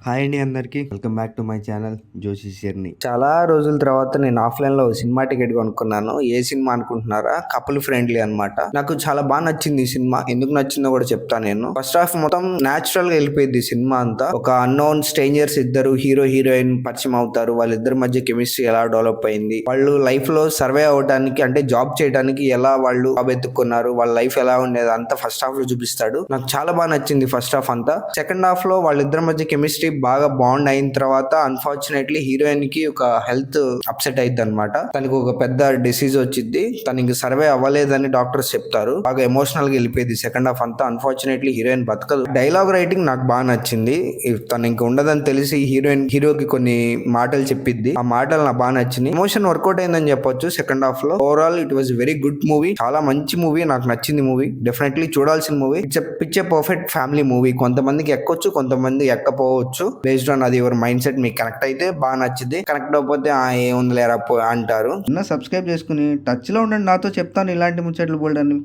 Hi అండి అందరికి welcome back to my channel Joshi Sherni. చాలా రోజుల తర్వాత నేను ఆఫ్లైన్ లో సినిమా టికెట్ కొనుక్కున్నాను. ఏ సినిమా అనుకుంటున్నారా? కపుల్ ఫ్రెండ్లీ అన్నమాట. నాకు చాలా బాగా నచ్చింది ఈ సినిమా. ఎందుకు నచ్చిందో కూడా చెప్తాను నేను. ఫస్ట్ హాఫ్ మొత్తం నాచురల్ గా వెళ్ళిపోయింది సినిమా అంతా. ఒక అన్నోన్ స్ట్రేంజర్స్ ఇద్దరు హీరో హీరోయిన్ పరిచయం అవుతారు. వాళ్ళిద్దరి మధ్య కెమిస్ట్రీ ఎలా డెవలప్ అయింది, వాళ్ళు లైఫ్ లో సర్వే అవడానికి అంటే జాబ్ చేయడానికి ఎలా వాళ్ళు జాబ్ ఎత్తుకున్నారు, వాళ్ళ లైఫ్ ఎలా ఉండేది అంతా ఫస్ట్ హాఫ్ లో చూపిస్తాడు. నాకు చాలా బాగా నచ్చింది ఫస్ట్ హాఫ్ అంతా. సెకండ్ హాఫ్ లో వాళ్ళిద్దరి మధ్య కెమిస్ట్రీ బాగా బాండ్ అయిన తర్వాత అన్ఫార్చునేట్లీ హీరోయిన్ కి ఒక హెల్త్ అప్సెట్ అయింది అనమాట. తనకి ఒక పెద్ద డిసీజ్ వచ్చింది. తనకి సర్వే అవ్వలేదని డాక్టర్స్ చెప్తారు. బాగా ఎమోషనల్ గా వెళ్ళిపోయింది సెకండ్ హాఫ్ అంతా. అన్ఫార్చునేట్లీ హీరోయిన్ బతకదు. డైలాగ్ రైటింగ్ నాకు బాగా నచ్చింది. తను ఇంక ఉండదని తెలిసి హీరోకి కొన్ని మాటలు చెప్పిద్ది. ఆ మాటలు నాకు బాగా నచ్చింది. ఎమోషన్ వర్కౌట్ అయిందని చెప్పొచ్చు సెకండ్ హాఫ్ లో. Overall it was very good movie. చాలా మంచి మూవీ. నాకు నచ్చింది మూవీ. డెఫినెట్లీ చూడాల్సిన movie. It's a perfect family movie. కొంతమందికి ఎక్కొచ్చు, కొంతమంది ఎక్కపోవచ్చు. బేస్డ్ ఆన్ అది ఎవరి మైండ్ సెట్. మీకు కనెక్ట్ అయితే బాగా నచ్చింది, కనెక్ట్ అవ్వకపోతే ఏముంది లేరా అంటారు. సబ్స్క్రైబ్ చేసుకుని టచ్ లో ఉండండి. నాతో చెప్తాను ఇలాంటి ముచ్చట్లు బోల్డన్ని.